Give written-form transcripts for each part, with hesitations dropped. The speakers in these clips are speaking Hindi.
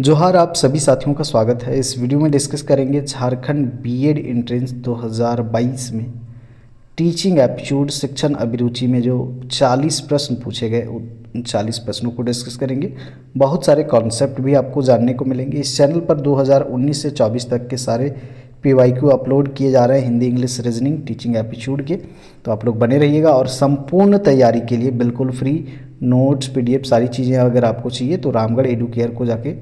जोहार, आप सभी साथियों का स्वागत है। इस वीडियो में डिस्कस करेंगे झारखंड बीएड एंट्रेंस 2022 में टीचिंग एप्टीट्यूड शिक्षण अभिरुचि में जो 40 प्रश्न पूछे गए उन 40 प्रश्नों को डिस्कस करेंगे। बहुत सारे कॉन्सेप्ट भी आपको जानने को मिलेंगे। इस चैनल पर 2019 से 24 तक के सारे पीवाईक्यू अपलोड किए जा रहे हैं, Hindi, English, reasoning, teaching aptitude के। तो आप लोग बने रहिएगा और संपूर्ण तैयारी के लिए बिल्कुल फ्री नोट्स, पीडीएफ, सारी चीज़ें अगर आपको चाहिए तो रामगढ़ एडुकेयर को जाके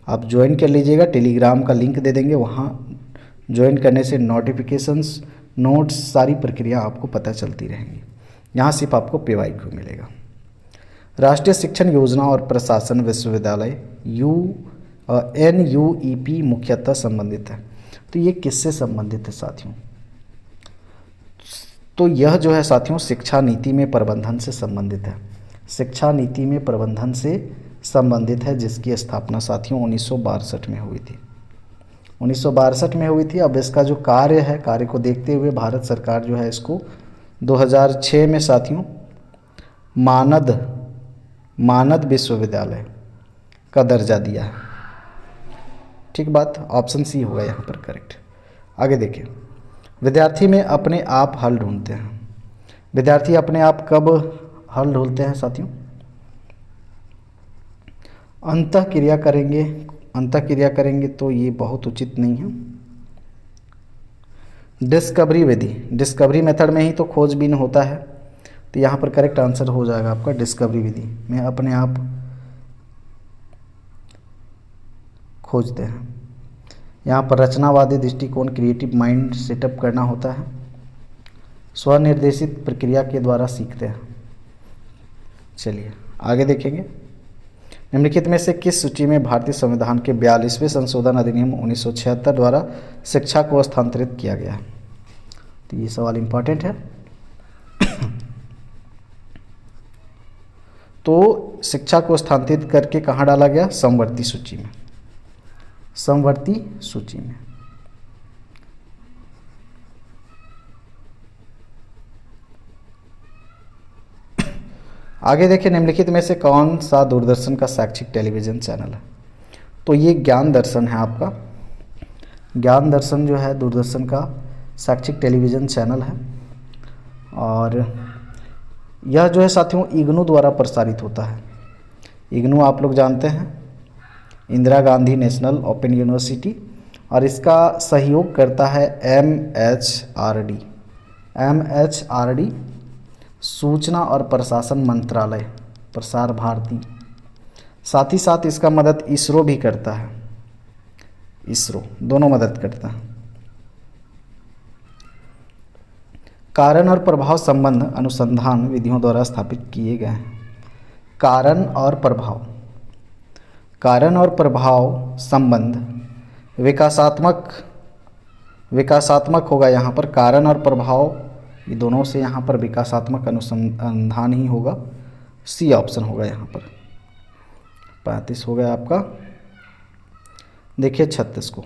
आप ज्वाइन कर लीजिएगा। टेलीग्राम का लिंक दे देंगे, वहाँ ज्वाइन करने से नोटिफिकेशंस, नोट्स, सारी प्रक्रिया आपको पता चलती रहेंगी। यहाँ सिर्फ आपको पीवाईक्यू मिलेगा। राष्ट्रीय शिक्षण योजना और प्रशासन विश्वविद्यालय NUEP मुख्यतः संबंधित है। तो ये किससे संबंधित है साथियों? तो यह जो है साथियों शिक्षा नीति में प्रबंधन से संबंधित है। शिक्षा नीति में प्रबंधन से संबंधित है, जिसकी स्थापना साथियों 1962 में हुई थी। 1962 में हुई थी। अब इसका जो कार्य है, कार्य को देखते हुए भारत सरकार जो है इसको 2006 में साथियों मानद विश्वविद्यालय का दर्जा दिया है। ठीक बात, ऑप्शन सी होगा यहाँ पर करेक्ट। आगे देखिए, विद्यार्थी में अपने आप हल ढूंढते हैं। विद्यार्थी अपने आप कब हल ढूंढते हैं साथियों? अंतःक्रिया करेंगे तो ये बहुत उचित नहीं है। डिस्कवरी मेथड में ही तो खोजबीन होता है। तो यहाँ पर करेक्ट आंसर हो जाएगा आपका डिस्कवरी विधि में अपने आप खोजते हैं। यहाँ पर रचनावादी दृष्टिकोण, क्रिएटिव माइंड सेटअप करना होता है। स्वनिर्देशित प्रक्रिया के द्वारा सीखते हैं। चलिए आगे देखेंगे। निम्नलिखित में से किस सूची में भारतीय संविधान के 42वें संशोधन अधिनियम 1976 द्वारा शिक्षा को स्थानांतरित किया गया है? तो ये सवाल इंपॉर्टेंट है। तो शिक्षा को स्थानांतरित करके कहाँ डाला गया? समवर्ती सूची में। समवर्ती सूची में। आगे देखिए, निम्नलिखित में से कौन सा दूरदर्शन का शैक्षिक टेलीविज़न चैनल है? तो ये ज्ञान दर्शन है आपका। ज्ञान दर्शन जो है दूरदर्शन का शैक्षिक टेलीविज़न चैनल है। और यह जो है साथियों इग्नू द्वारा प्रसारित होता है। इग्नू आप लोग जानते हैं, Indira Gandhi national open university, और इसका सहयोग करता है MHRD, सूचना और प्रशासन मंत्रालय, प्रसार भारती। साथ ही साथ इसका मदद इसरो भी करता है। इसरो दोनों मदद करता है। कारण और प्रभाव संबंध अनुसंधान विधियों द्वारा स्थापित किए गए हैं। कारण और प्रभाव संबंध विकासात्मक होगा यहाँ पर। कारण और प्रभाव ये दोनों से यहाँ पर विकासात्मक अनुसंधान ही होगा। सी ऑप्शन होगा यहाँ पर। 35 हो गया आपका। देखिए 36 को।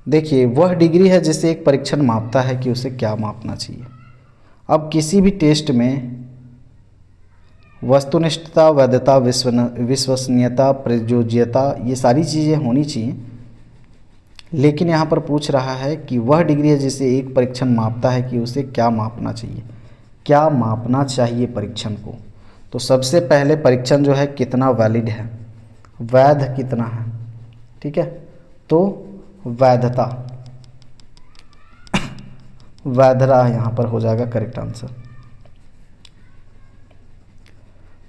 देखिए, वह डिग्री है जिसे एक परीक्षण मापता है कि उसे क्या मापना चाहिए। अब किसी भी टेस्ट में वस्तुनिष्ठता, वैधता, विश्वसनीयता, प्रयोज्यता, ये सारी चीज़ें होनी चाहिए। लेकिन यहाँ पर पूछ रहा है कि वह डिग्री है जिसे एक परीक्षण मापता है कि उसे क्या मापना चाहिए। क्या मापना चाहिए परीक्षण को? तो सबसे पहले परीक्षण जो है कितना वैलिड है, वैध कितना है। ठीक है, तो वैधता यहाँ पर हो जाएगा करेक्ट आंसर।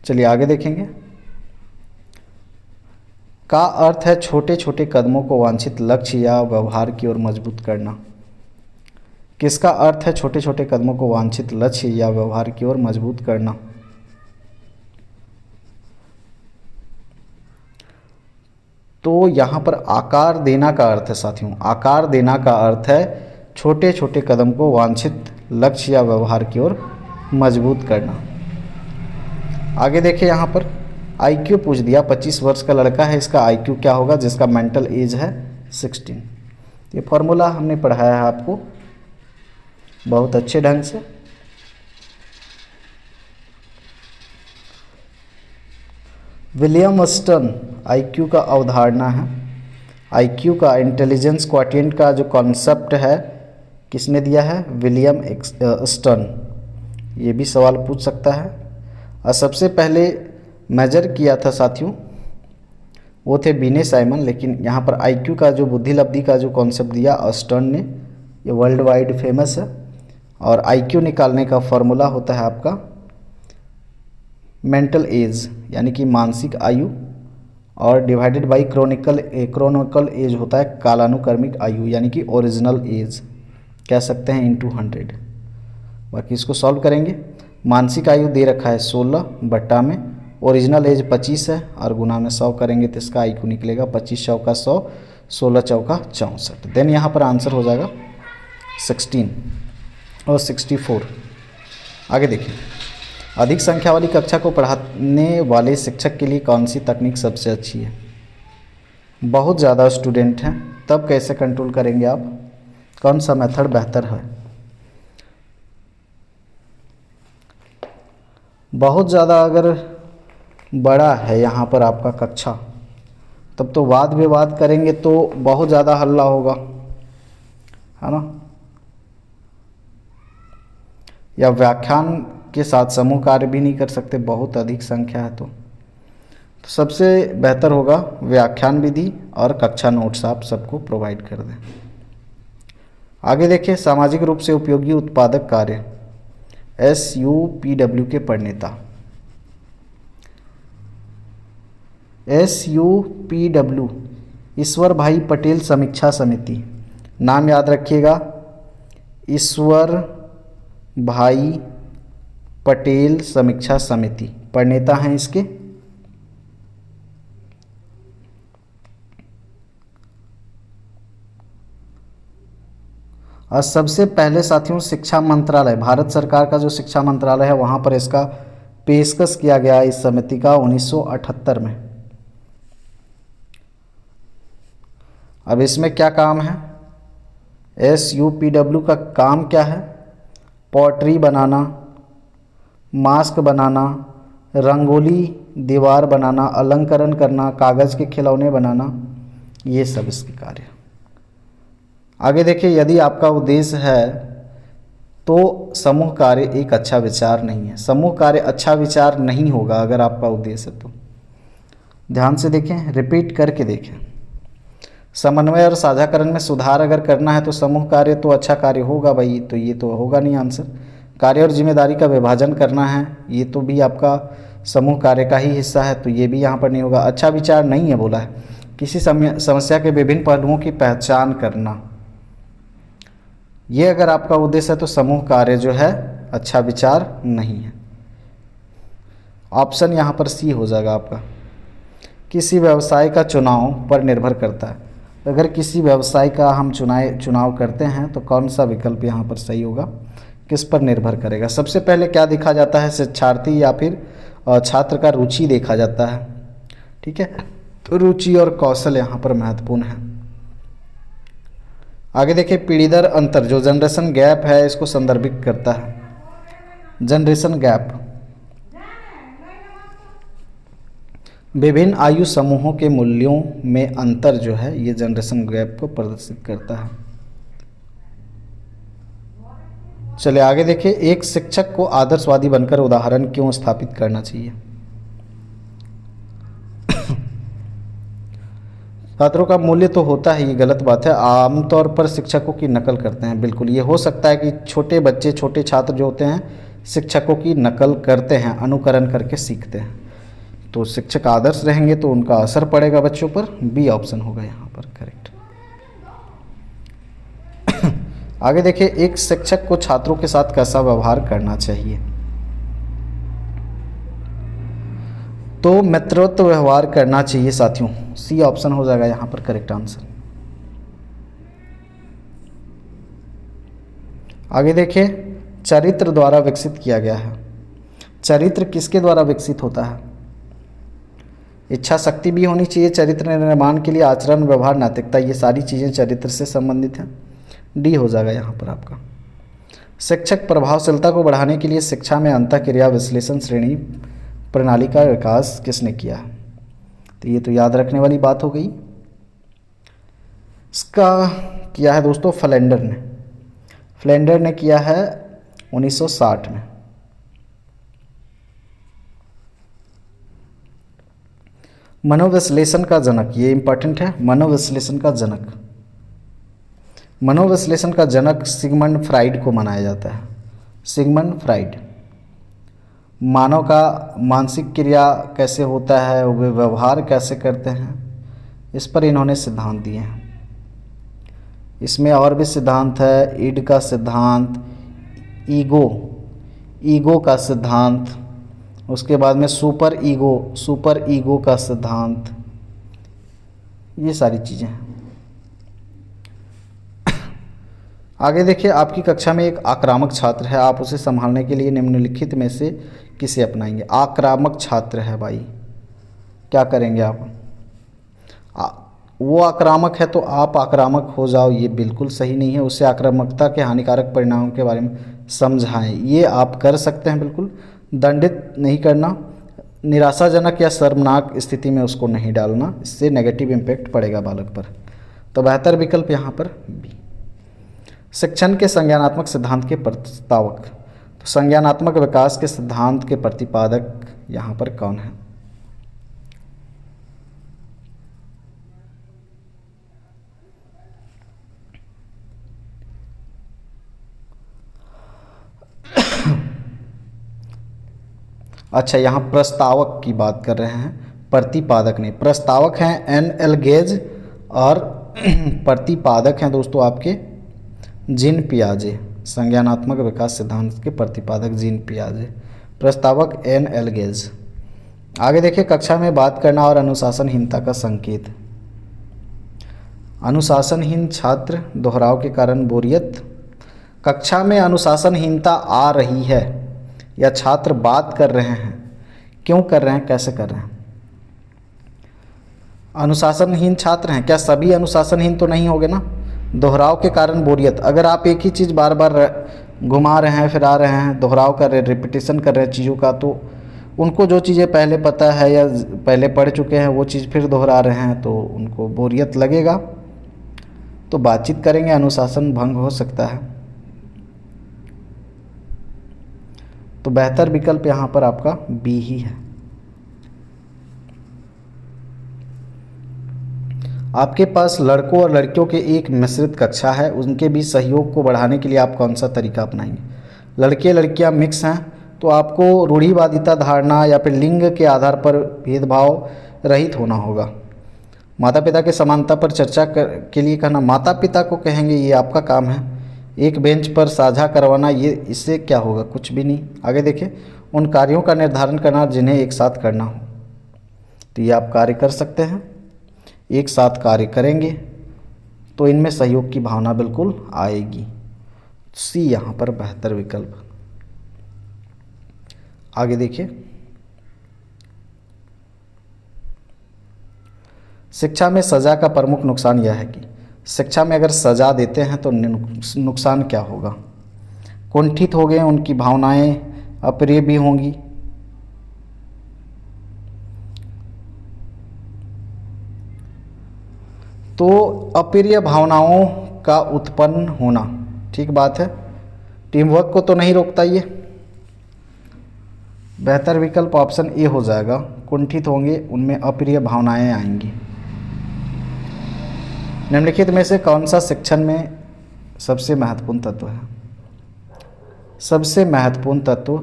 चलिए आगे देखेंगे। का अर्थ है छोटे छोटे कदमों को वांछित लक्ष्य या व्यवहार की ओर मजबूत करना। किसका अर्थ है छोटे छोटे कदमों को वांछित लक्ष्य या व्यवहार की ओर मजबूत करना? तो यहाँ पर आकार देना का अर्थ है साथियों। आकार देना का अर्थ है छोटे छोटे कदम को वांछित लक्ष्य या व्यवहार की ओर मजबूत करना। आगे देखिए, यहाँ पर IQ पूछ दिया। 25 वर्ष का लड़का है, इसका IQ क्या होगा? जिसका मेंटल एज है 16। ये फॉर्मूला हमने पढ़ाया है आपको बहुत अच्छे ढंग से। विलियम स्टर्न आईक्यू का अवधारणा है। आईक्यू का इंटेलिजेंस क्वाटिएंट का जो कॉन्सेप्ट है किसने दिया है? William stern. ये भी सवाल पूछ सकता है। और सबसे पहले मेजर किया था साथियों वो थे बीने साइमन, लेकिन यहाँ पर आईक्यू का जो बुद्धि लब्धि का जो कॉन्सेप्ट दिया स्टर्न ने, ये वर्ल्ड वाइड फेमस है। और आईक्यू निकालने का फॉर्मूला होता है आपका मेंटल एज यानी कि मानसिक आयु, और डिवाइडेड बाय क्रोनिकल एज होता है कालानुक्रमिक आयु यानी कि ओरिजिनल एज कह सकते हैं इनटू 100। बाकी इसको सॉल्व करेंगे। मानसिक आयु दे रखा है 16 बट्टा में ओरिजिनल एज 25 है और गुना में 100 करेंगे तो इसका आईक्यू निकलेगा 25 चौका 100, 16 चौका 64। देन यहाँ पर आंसर हो जाएगा 16 और 64। आगे देखिए, अधिक संख्या वाली कक्षा को पढ़ाने वाले शिक्षक के लिए कौन सी तकनीक सबसे अच्छी है? बहुत ज़्यादा स्टूडेंट हैं तब कैसे कंट्रोल करेंगे आप? कौन सा मेथड बेहतर है? बहुत ज़्यादा अगर बड़ा है यहाँ पर आपका कक्षा, तब तो वाद विवाद करेंगे तो बहुत ज़्यादा हल्ला होगा, है ना। या व्याख्यान के साथ समूह कार्य भी नहीं कर सकते, बहुत अधिक संख्या है तो सबसे बेहतर होगा व्याख्यान विधि और कक्षा नोट्स आप सबको प्रोवाइड कर दें। आगे देखिए, सामाजिक रूप से उपयोगी उत्पादक कार्य SUPW के प्रणेता। SUPW ईश्वर भाई पटेल समीक्षा समिति, नाम याद रखिएगा, ईश्वर भाई पटेल समीक्षा समिति प्रणेता हैं इसके। और सबसे पहले साथियों शिक्षा मंत्रालय, भारत सरकार का जो शिक्षा मंत्रालय है वहाँ पर इसका पेशकश किया गया इस समिति का 1978 में। अब इसमें क्या काम है? SUPW का काम क्या है? पॉटरी बनाना, मास्क बनाना, रंगोली दीवार बनाना, अलंकरण करना, कागज़ के खिलौने बनाना, ये सब इसके कार्य। आगे देखिए, यदि आपका उद्देश्य है तो समूह कार्य एक अच्छा विचार नहीं है। समूह कार्य अच्छा विचार नहीं होगा अगर आपका उद्देश्य है तो। ध्यान से देखें, रिपीट करके देखें। समन्वय और साझाकरण में सुधार अगर करना है तो समूह कार्य तो अच्छा कार्य होगा भाई, तो ये तो होगा नहीं आंसर। कार्य और जिम्मेदारी का विभाजन करना है, ये तो भी आपका समूह कार्य का ही हिस्सा है, तो ये भी यहाँ पर नहीं होगा। अच्छा विचार नहीं है बोला है, किसी समस्या के विभिन्न पहलुओं की पहचान करना, ये अगर आपका उद्देश्य है तो समूह कार्य जो है अच्छा विचार नहीं है। ऑप्शन यहाँ पर सी हो जाएगा आपका। किसी व्यवसाय का चुनाव पर निर्भर करता है। अगर किसी व्यवसाय का हम चुनाव करते हैं तो कौन सा विकल्प यहाँ पर सही होगा, किस पर निर्भर करेगा? सबसे पहले क्या देखा जाता है? शिक्षार्थी या फिर छात्र का रुचि देखा जाता है, ठीक है। तो रुचि और कौशल यहाँ पर महत्वपूर्ण है। आगे देखिए, पीढ़ी दर अंतर जो जनरेशन गैप है इसको संदर्भित करता है। जनरेशन गैप विभिन्न आयु समूहों के मूल्यों में अंतर जो है ये जनरेशन गैप को प्रदर्शित करता है। चलिए आगे देखिए, एक शिक्षक को आदर्शवादी बनकर उदाहरण क्यों स्थापित करना चाहिए? छात्रों का मूल्य तो होता है, ये गलत बात है। आमतौर पर शिक्षकों की नकल करते हैं, बिल्कुल ये हो सकता है कि छोटे बच्चे छोटे छात्र जो होते हैं शिक्षकों की नकल करते हैं, अनुकरण करके सीखते हैं। तो शिक्षक आदर्श रहेंगे तो उनका असर पड़ेगा बच्चों पर, बी ऑप्शन होगा यहाँ पर करेक्ट। आगे देखिए, एक शिक्षक को छात्रों के साथ कैसा व्यवहार करना चाहिए? तो मित्रवत व्यवहार करना चाहिए साथियों, सी ऑप्शन हो जाएगा यहाँ पर करेक्ट आंसर। आगे देखिए, चरित्र द्वारा विकसित किया गया है। चरित्र किसके द्वारा विकसित होता है? इच्छा शक्ति भी होनी चाहिए चरित्र निर्माण के लिए, आचरण व्यवहार नैतिकता, ये सारी चीज़ें चरित्र से संबंधित हैं, डी हो जाएगा यहाँ पर आपका। शिक्षक प्रभावशीलता को बढ़ाने के लिए शिक्षा में अंतःक्रिया विश्लेषण श्रेणी प्रणाली का विकास किसने किया है? तो ये तो याद रखने वाली बात हो गई। इसका किया है दोस्तों फ्लेंडर ने किया है 1960 में। मनोविश्लेषण का जनक, ये इंपॉर्टेंट है, मनोविश्लेषण का जनक सिगमंड फ्राइड को माना जाता है। Sigmund Freud. मानव का मानसिक क्रिया कैसे होता है, वे व्यवहार कैसे करते हैं, इस पर इन्होंने सिद्धांत दिए हैं। इसमें और भी सिद्धांत है, ईड का सिद्धांत, ईगो का सिद्धांत, उसके बाद में सुपर ईगो का सिद्धांत, ये सारी चीज़ें हैं। आगे देखिए, आपकी कक्षा में एक आक्रामक छात्र है, आप उसे संभालने के लिए निम्नलिखित में से किसे अपनाएंगे। आक्रामक छात्र है भाई, क्या करेंगे आप? वो आक्रामक है तो आप आक्रामक हो जाओ, ये बिल्कुल सही नहीं है। उसे आक्रामकता के हानिकारक परिणामों के बारे में समझाएं, ये आप कर सकते हैं बिल्कुल। दंडित नहीं करना, निराशाजनक या शर्मनाक स्थिति में उसको नहीं डालना, इससे नेगेटिव इम्पैक्ट पड़ेगा बालक पर। तो बेहतर विकल्प यहाँ पर बी। शिक्षण के संज्ञानात्मक सिद्धांत के प्रस्तावक, तो संज्ञानात्मक विकास के सिद्धांत के प्रतिपादक यहाँ पर कौन है? अच्छा, यहाँ प्रस्तावक की बात कर रहे हैं, प्रतिपादक नहीं। प्रस्तावक हैं N.L. गेज और प्रतिपादक हैं दोस्तों आपके जीन पियाजे। संज्ञानात्मक विकास सिद्धांत के प्रतिपादक जीन पियाजे, प्रस्तावक N.L. गेज। आगे देखिए, कक्षा में बात करना और अनुशासनहीनता का संकेत। अनुशासनहीन छात्र, दोहराव के कारण बोरियत। कक्षा में अनुशासनहीनता आ रही है या छात्र बात कर रहे हैं, क्यों कर रहे हैं, कैसे कर रहे हैं? अनुशासनहीन छात्र हैं, क्या सभी अनुशासनहीन तो नहीं होंगे ना? दोहराव के कारण बोरियत, अगर आप एक ही चीज़ बार बार घुमा रहे हैं, फिरा रहे हैं, दोहराव कर रहे हैं, रिपीटिशन कर रहे हैं चीज़ों का, तो उनको जो चीज़ें पहले पता है या पहले पढ़ चुके हैं वो चीज़ फिर दोहरा रहे हैं, तो उनको बोरियत लगेगा, तो बातचीत करेंगे, अनुशासन भंग हो सकता है। तो बेहतर विकल्प यहाँ पर आपका बी ही है। आपके पास लड़कों और लड़कियों के एक मिश्रित कक्षा है, उनके बीच सहयोग को बढ़ाने के लिए आप कौन सा तरीका अपनाएंगे? लड़के लड़कियां मिक्स हैं तो आपको रूढ़िवादिता धारणा या फिर लिंग के आधार पर भेदभाव रहित होना होगा। माता पिता के समानता पर चर्चा के लिए कहना, माता पिता को कहेंगे ये आपका काम है। एक बेंच पर साझा करवाना, ये इससे क्या होगा? कुछ भी नहीं। आगे देखिए, उन कार्यों का निर्धारण करना जिन्हें एक साथ करना हो, तो ये आप कार्य कर सकते हैं, एक साथ कार्य करेंगे तो इनमें सहयोग की भावना बिल्कुल आएगी। सी यहाँ पर बेहतर विकल्प। आगे देखिए, शिक्षा में सजा का प्रमुख नुकसान यह है कि शिक्षा में अगर सजा देते हैं तो नुकसान क्या होगा? कुंठित हो गए, उनकी भावनाएं अप्रिय भी होंगी, तो अप्रिय भावनाओं का उत्पन्न होना, ठीक बात है, टीम वर्क को तो नहीं रोकता ये। बेहतर विकल्प ऑप्शन ए हो जाएगा, कुंठित होंगे, उनमें अप्रिय भावनाएं आएंगी। निम्नलिखित में से कौन सा शिक्षण में सबसे महत्वपूर्ण तत्व है? सबसे महत्वपूर्ण तत्व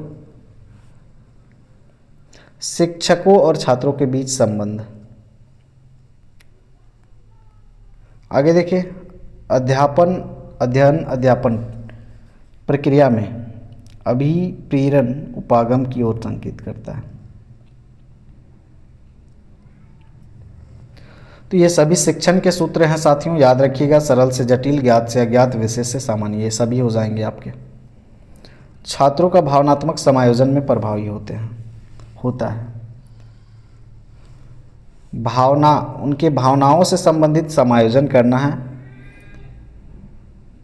शिक्षकों और छात्रों के बीच संबंध। आगे देखिए, अध्ययन प्रक्रिया में अभिप्रेरण उपागम की ओर संकेत करता है। तो ये सभी शिक्षण के सूत्र हैं साथियों, याद रखिएगा, सरल से जटिल, ज्ञात से अज्ञात, विशेष से सामान्य, ये सभी हो जाएंगे आपके। छात्रों का भावनात्मक समायोजन में प्रभावी होता है। उनके भावनाओं से संबंधित समायोजन करना है,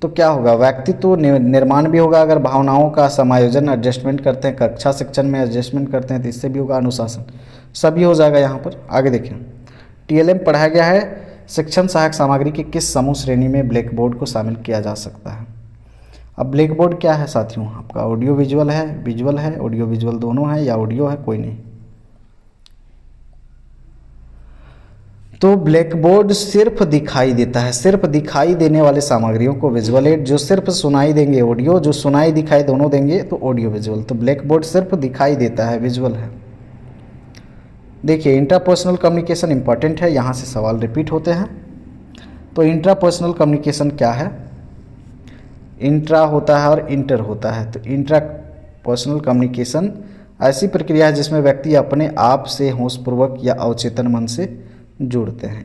तो क्या होगा? व्यक्तित्व निर्माण भी होगा अगर भावनाओं का समायोजन, एडजस्टमेंट करते हैं, कक्षा शिक्षण में एडजस्टमेंट करते हैं, तो इससे भी होगा अनुशासन, सभी हो जाएगा यहाँ पर। आगे देखें, टीएलएम पढ़ाया गया है शिक्षण सहायक सामग्री के किस समूह श्रेणी में ब्लैक बोर्ड को शामिल किया जा सकता है। अब ब्लैक बोर्ड क्या है साथियों, आपका ऑडियो विजुअल है ऑडियो विजुअल दोनों है या ऑडियो है, कोई नहीं। तो ब्लैक बोर्ड सिर्फ दिखाई देता है, सिर्फ दिखाई देने वाले सामग्रियों को विजुअल एड, जो सिर्फ सुनाई देंगे ऑडियो, जो सुनाई दिखाई दोनों देंगे तो ऑडियो विजुअल। तो ब्लैक बोर्ड सिर्फ दिखाई देता है, विजुअल है। देखिए इंट्रापर्सनल कम्युनिकेशन इंपॉर्टेंट है, यहाँ से सवाल रिपीट होते हैं। तो इंट्रापर्सनल कम्युनिकेशन क्या है, इंट्रा होता है और इंटर होता है। तो इंट्रापर्सनल कम्युनिकेशन ऐसी प्रक्रिया है जिसमें व्यक्ति अपने आप से होशपूर्वक या अवचेतन मन से जुड़ते हैं।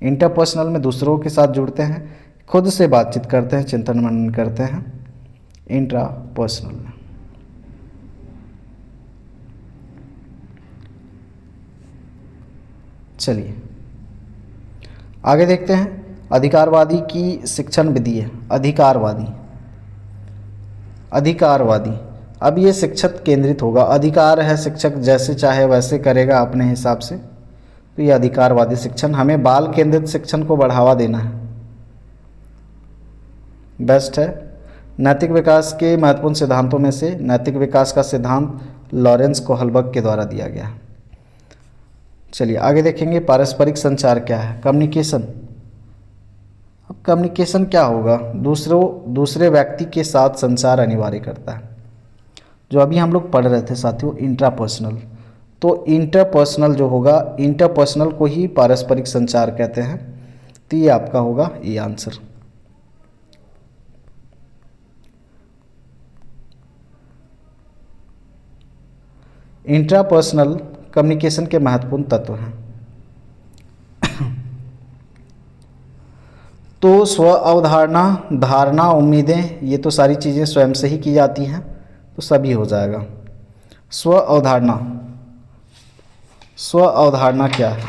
इंटरपर्सनल में दूसरों के साथ जुड़ते हैं, खुद से बातचीत करते हैं, चिंतन मनन करते हैं इंट्रापर्सनल में। चलिए आगे देखते हैं। अधिकारवादी की शिक्षण विधि है। अधिकारवादी अब ये शिक्षक केंद्रित होगा। अधिकार है, शिक्षक जैसे चाहे वैसे करेगा अपने हिसाब से। तो ये अधिकारवादी शिक्षण, हमें बाल केंद्रित शिक्षण को बढ़ावा देना है, बेस्ट है। नैतिक विकास के महत्वपूर्ण सिद्धांतों में से नैतिक विकास का सिद्धांत लॉरेंस कोहलबर्ग के द्वारा दिया गया है। चलिए आगे देखेंगे। पारस्परिक संचार क्या है, कम्युनिकेशन। अब कम्युनिकेशन क्या होगा, दूसरे व्यक्ति के साथ संचार अनिवार्य करता है। जो अभी हम लोग पढ़ रहे थे साथियों इंट्रापर्सनल, तो इंटरपर्सनल जो होगा, इंटरपर्सनल को ही पारस्परिक संचार कहते हैं। तो ये आपका होगा ये आंसर। इंट्रापर्सनल कम्युनिकेशन के महत्वपूर्ण तत्व हैं। तो स्व अवधारणा, धारणा, उम्मीदें, ये तो सारी चीज़ें स्वयं से ही की जाती हैं, तो सभी हो जाएगा। स्व अवधारणा क्या है,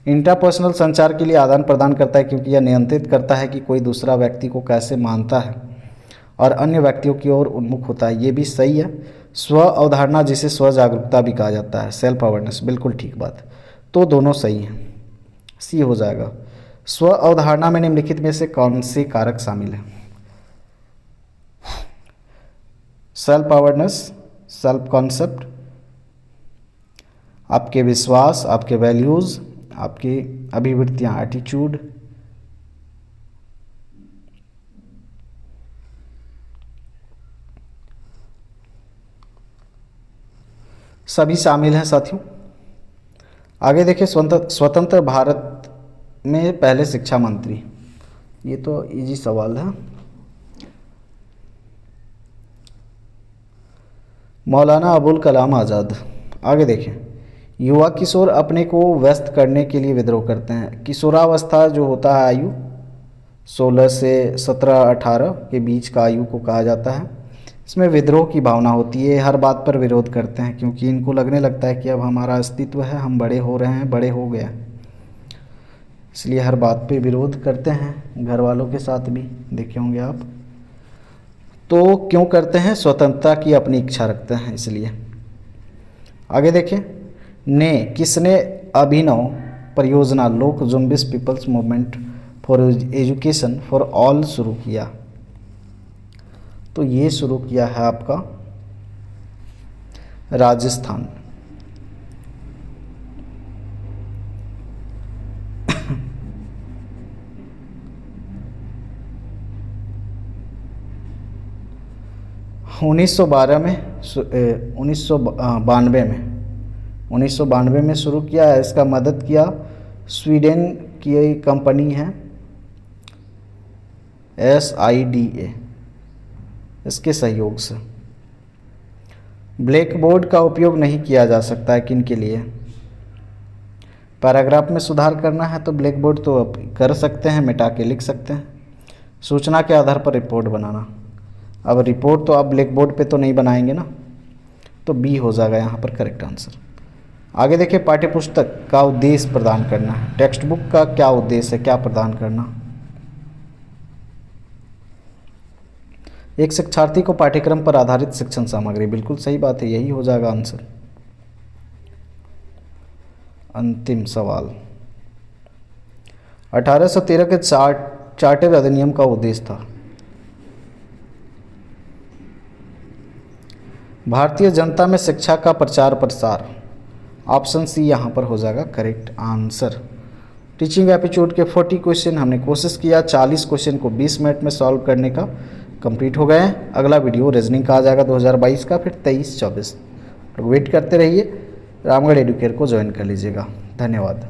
इंट्रापर्सनल संचार के लिए आदान प्रदान करता है, क्योंकि यह नियंत्रित करता है कि कोई दूसरा व्यक्ति को कैसे मानता है और अन्य व्यक्तियों की ओर उन्मुख होता है। ये भी सही है। स्व अवधारणा जिसे स्व जागरूकता भी कहा जाता है, सेल्फ अवेयरनेस, बिल्कुल ठीक बात। तो दोनों सही हैं, सी हो जाएगा। स्व अवधारणा में निम्नलिखित में से कौन से कारक शामिल हैं। सेल्फ अवेयरनेस, सेल्फ कॉन्सेप्ट, आपके विश्वास, आपके वैल्यूज़, आपकी अभिवृत्तियाँ, एटीट्यूड, सभी शामिल हैं साथियों। आगे देखिए। स्वतंत्र भारत में पहले शिक्षा मंत्री, ये तो इजी सवाल है। मौलाना अबुल कलाम आज़ाद। आगे देखें। युवा किशोर अपने को व्यस्त करने के लिए विद्रोह करते हैं। किशोरावस्था जो होता है आयु 16 से 17-18 के बीच का आयु को कहा जाता है। इसमें विद्रोह की भावना होती है, हर बात पर विरोध करते हैं, क्योंकि इनको लगने लगता है कि अब हमारा अस्तित्व है, हम बड़े हो रहे हैं, बड़े हो गए, इसलिए हर बात पे विरोध करते हैं। घर वालों के साथ भी देखे होंगे आप। तो क्यों करते हैं, स्वतंत्रता की अपनी इच्छा रखते हैं इसलिए। आगे देखें। किसने अभिनव परियोजना Lok Jumbish people's movement for education for all शुरू किया। तो ये शुरू किया है आपका राजस्थान। उन्नीस सौ बानवे में शुरू किया है। इसका मदद किया स्वीडन की कंपनी है SIDA, इसके सहयोग से। ब्लैक बोर्ड का उपयोग नहीं किया जा सकता है किन के लिए, पैराग्राफ में सुधार करना है तो ब्लैक बोर्ड तो अब कर सकते हैं, मिटा के लिख सकते हैं। सूचना के आधार पर रिपोर्ट बनाना, अब रिपोर्ट तो आप ब्लैक बोर्ड पे तो नहीं बनाएंगे ना, तो B हो जाएगा यहाँ पर करेक्ट आंसर। आगे देखिए। पाठ्यपुस्तक का उद्देश्य प्रदान करना है। टेक्स्ट बुक का क्या उद्देश्य है, क्या प्रदान करना। एक शिक्षार्थी को पाठ्यक्रम पर आधारित शिक्षण सामग्री, बिल्कुल सही बात है, यही हो जाएगा आंसर। अंतिम सवाल, 1813 के चार्टर अधिनियम का उद्देश्य था। भारतीय जनता में शिक्षा का प्रचार प्रसार। ऑप्शन सी यहाँ पर हो जाएगा करेक्ट आंसर। टीचिंग एप्टीट्यूड के 40 क्वेश्चन हमने कोशिश किया, 40 क्वेश्चन को 20 मिनट में सॉल्व करने का कंप्लीट हो गए हैं। अगला वीडियो रीजनिंग का आ जाएगा 2022 का, फिर 23-24। वेट करते रहिए, रामगढ़ एडुकेयर को ज्वाइन कर लीजिएगा। धन्यवाद।